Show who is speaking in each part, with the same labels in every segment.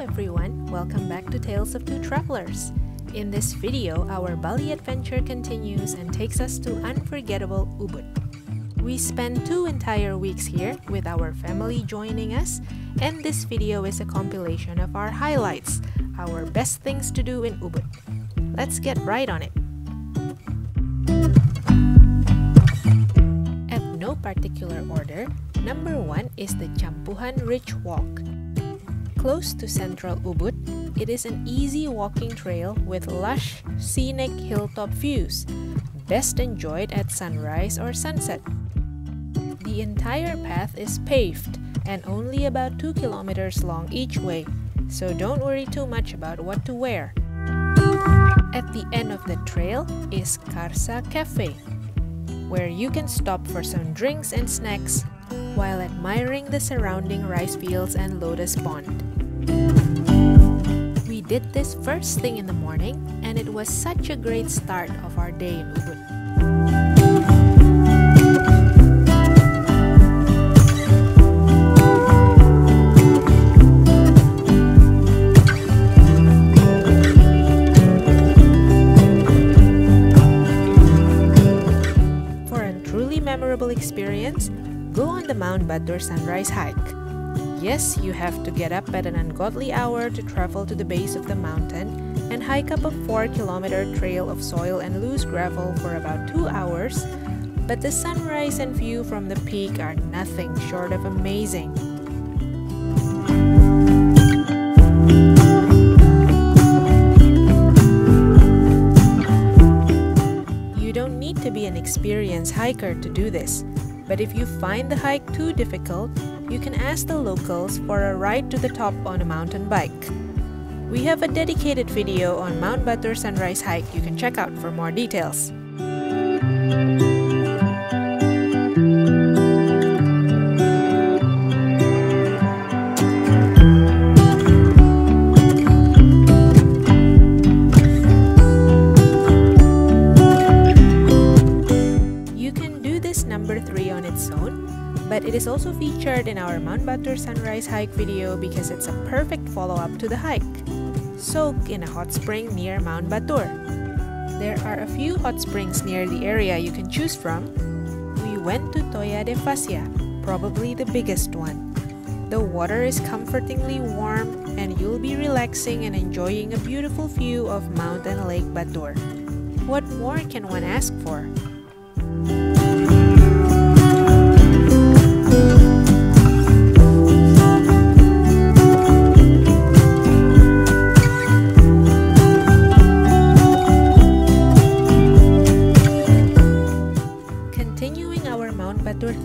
Speaker 1: everyone, welcome back to Tales of Two Travelers. In this video, our Bali adventure continues and takes us to unforgettable Ubud. We spent 2 entire weeks here with our family joining us, and this video is a compilation of our highlights, our best things to do in Ubud. Let's get right on it. At no particular order, number 1 is the Campuhan Ridge Walk. Close to central Ubud, it is an easy walking trail with lush, scenic hilltop views, best enjoyed at sunrise or sunset. The entire path is paved and only about 2 kilometers long each way, so don't worry too much about what to wear. At the end of the trail is Kintamani Cafe, where you can stop for some drinks and snacks while admiring the surrounding rice fields and lotus pond. We did this first thing in the morning, and it was such a great start of our day in Ubud. For a truly memorable experience, go on the Mount Batur sunrise hike. Yes, you have to get up at an ungodly hour to travel to the base of the mountain and hike up a 4-kilometer trail of soil and loose gravel for about 2 hours, but the sunrise and view from the peak are nothing short of amazing. You don't need to be an experienced hiker to do this, but if you find the hike too difficult, you can ask the locals for a ride to the top on a mountain bike. We have a dedicated video on Mount Batur sunrise hike you can check out for more details. You can do this number 3 on its own, but it is also featured in our Mount Batur sunrise hike video because it's a perfect follow-up to the hike. Soak in a hot spring near Mount Batur. There are a few hot springs near the area you can choose from. We went to Toya de Fascia, probably the biggest one. The water is comfortingly warm and you'll be relaxing and enjoying a beautiful view of Mount and Lake Batur. What more can one ask for?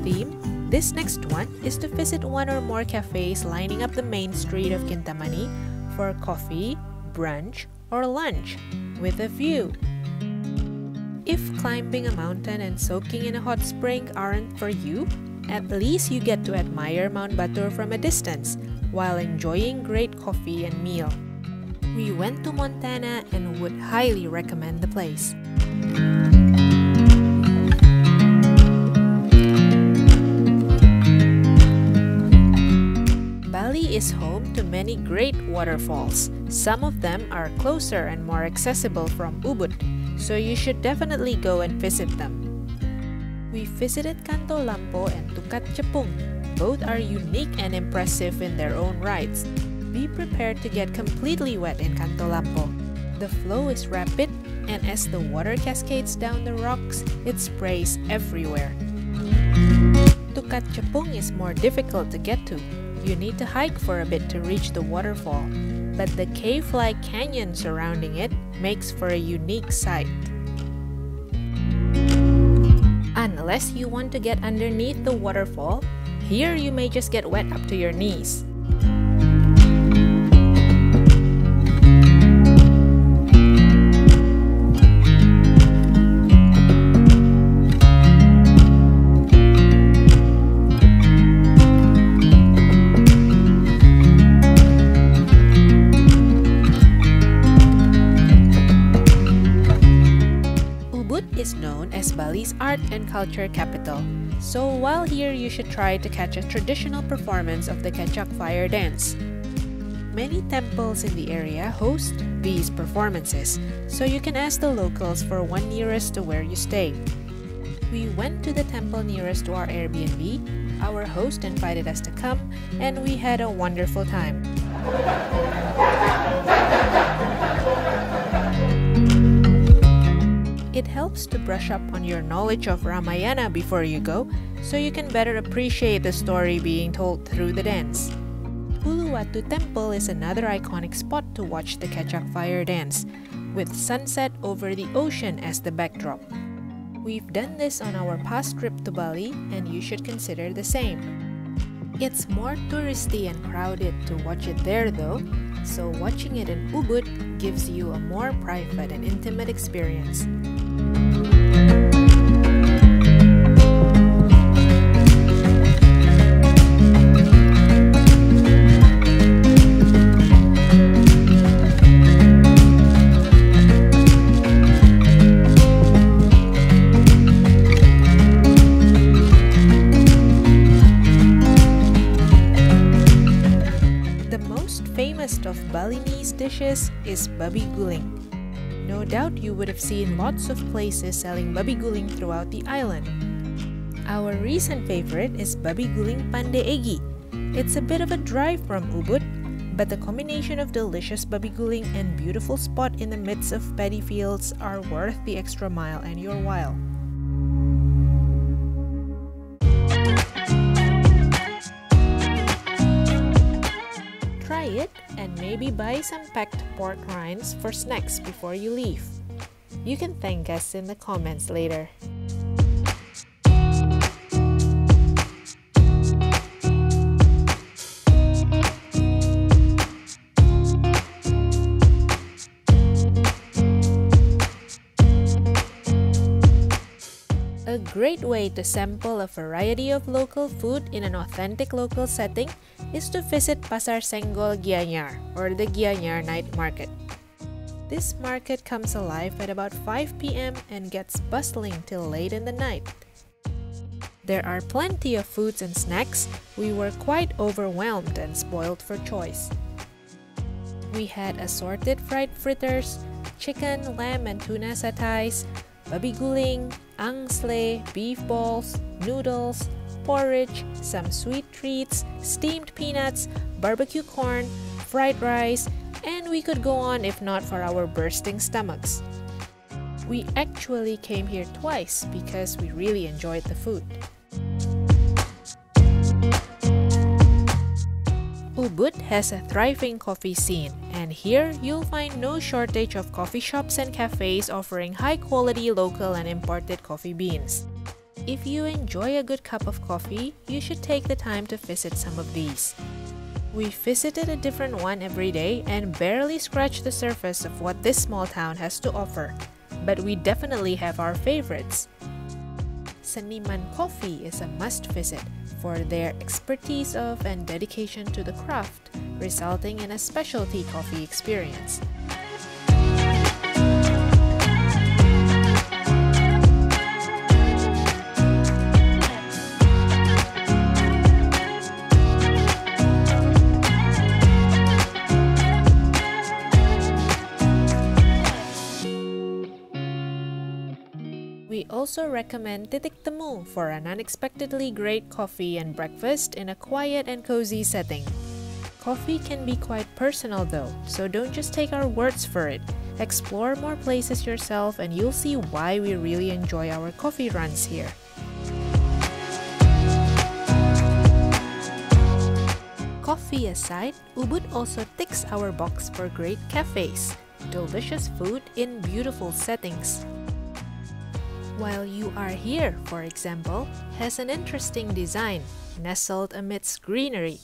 Speaker 1: Theme, this next one is to visit 1 or more cafes lining up the main street of Kintamani for coffee, brunch, or lunch with a view. If climbing a mountain and soaking in a hot spring aren't for you, at least you get to admire Mount Batur from a distance while enjoying great coffee and meal. We went to Montana and would highly recommend the place. Bali is home to many great waterfalls. Some of them are closer and more accessible from Ubud, so you should definitely go and visit them. We visited Kanto Lampo and Tukat Cepung. Both are unique and impressive in their own rights. Be prepared to get completely wet in Kanto Lampo. The flow is rapid, and as the water cascades down the rocks, it sprays everywhere. Tukat Cepung is more difficult to get to. You need to hike for a bit to reach the waterfall, but the cave-like canyon surrounding it makes for a unique sight. Unless you want to get underneath the waterfall, here you may just get wet up to your knees. Is known as Bali's art and culture capital, so while here you should try to catch a traditional performance of the Kecak fire dance. Many temples in the area host these performances, so you can ask the locals for one nearest to where you stay. We went to the temple nearest to our Airbnb. Our host invited us to come, and we had a wonderful time. It helps to brush up on your knowledge of Ramayana before you go, so you can better appreciate the story being told through the dance. Uluwatu Temple is another iconic spot to watch the Kecak fire dance, with sunset over the ocean as the backdrop. We've done this on our past trip to Bali, and you should consider the same. It's more touristy and crowded to watch it there though, so watching it in Ubud gives you a more private and intimate experience. Of Balinese dishes is Babi Guling. No doubt you would have seen lots of places selling Babi Guling throughout the island. Our recent favorite is Babi Guling Pande. It's a bit of a drive from Ubud, but the combination of delicious Babi Guling and beautiful spot in the midst of paddy fields are worth the extra mile and your while. Try it and maybe buy some packed pork rinds for snacks before you leave. You can thank us in the comments later. A great way to sample a variety of local food in an authentic local setting is to visit Pasar Senggol Gianyar, or the Gianyar night market. This market comes alive at about 5 p.m. and gets bustling till late in the night. There are plenty of foods and snacks. We were quite overwhelmed and spoiled for choice. We had assorted fried fritters, chicken, lamb and tuna satais, babi guling, angsle, beef balls, noodles, porridge, some sweet treats, steamed peanuts, barbecue corn, fried rice, and we could go on if not for our bursting stomachs. We actually came here twice because we really enjoyed the food. Ubud has a thriving coffee scene, and here you'll find no shortage of coffee shops and cafes offering high-quality local and imported coffee beans. If you enjoy a good cup of coffee, you should take the time to visit some of these. We visited a different one every day and barely scratched the surface of what this small town has to offer, but we definitely have our favorites. Seniman Coffee is a must-visit for their expertise of and dedication to the craft, resulting in a specialty coffee experience. We also recommend Titik Temu for an unexpectedly great coffee and breakfast in a quiet and cozy setting. Coffee can be quite personal though, so don't just take our words for it. Explore more places yourself and you'll see why we really enjoy our coffee runs here. Coffee aside, Ubud also ticks our box for great cafes, delicious food in beautiful settings. While You Are Here, for example, has an interesting design, nestled amidst greenery.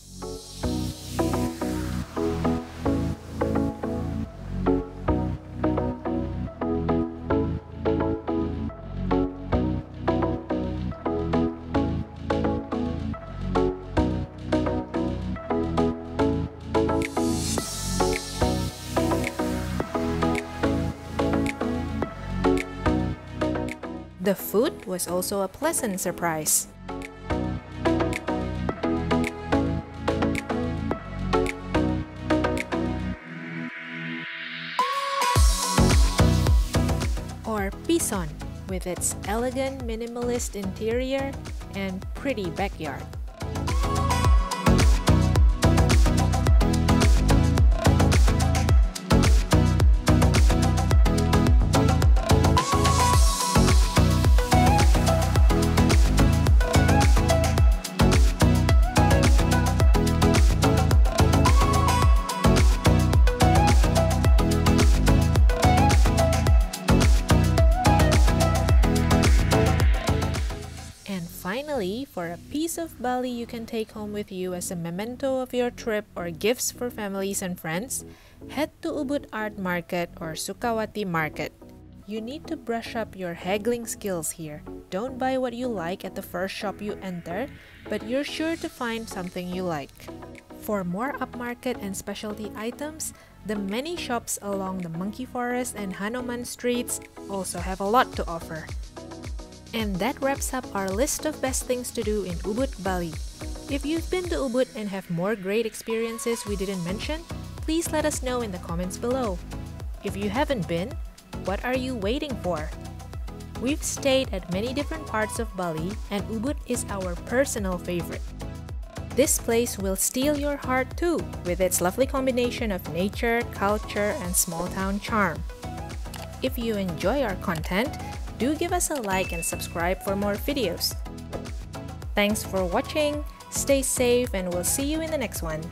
Speaker 1: The food was also a pleasant surprise. Bison, with its elegant minimalist interior and pretty backyard. Finally, for a piece of Bali you can take home with you as a memento of your trip or gifts for families and friends, head to Ubud Art Market or Sukawati Market. You need to brush up your haggling skills here. Don't buy what you like at the first shop you enter, but you're sure to find something you like. For more upmarket and specialty items, the many shops along the Monkey Forest and Hanuman streets also have a lot to offer. And that wraps up our list of best things to do in Ubud, Bali. If you've been to Ubud and have more great experiences we didn't mention, please let us know in the comments below. If you haven't been, what are you waiting for? We've stayed at many different parts of Bali, and Ubud is our personal favorite. This place will steal your heart too, with its lovely combination of nature, culture, and small town charm. If you enjoy our content, do give us a like and subscribe for more videos. Thanks for watching, stay safe, and we'll see you in the next one.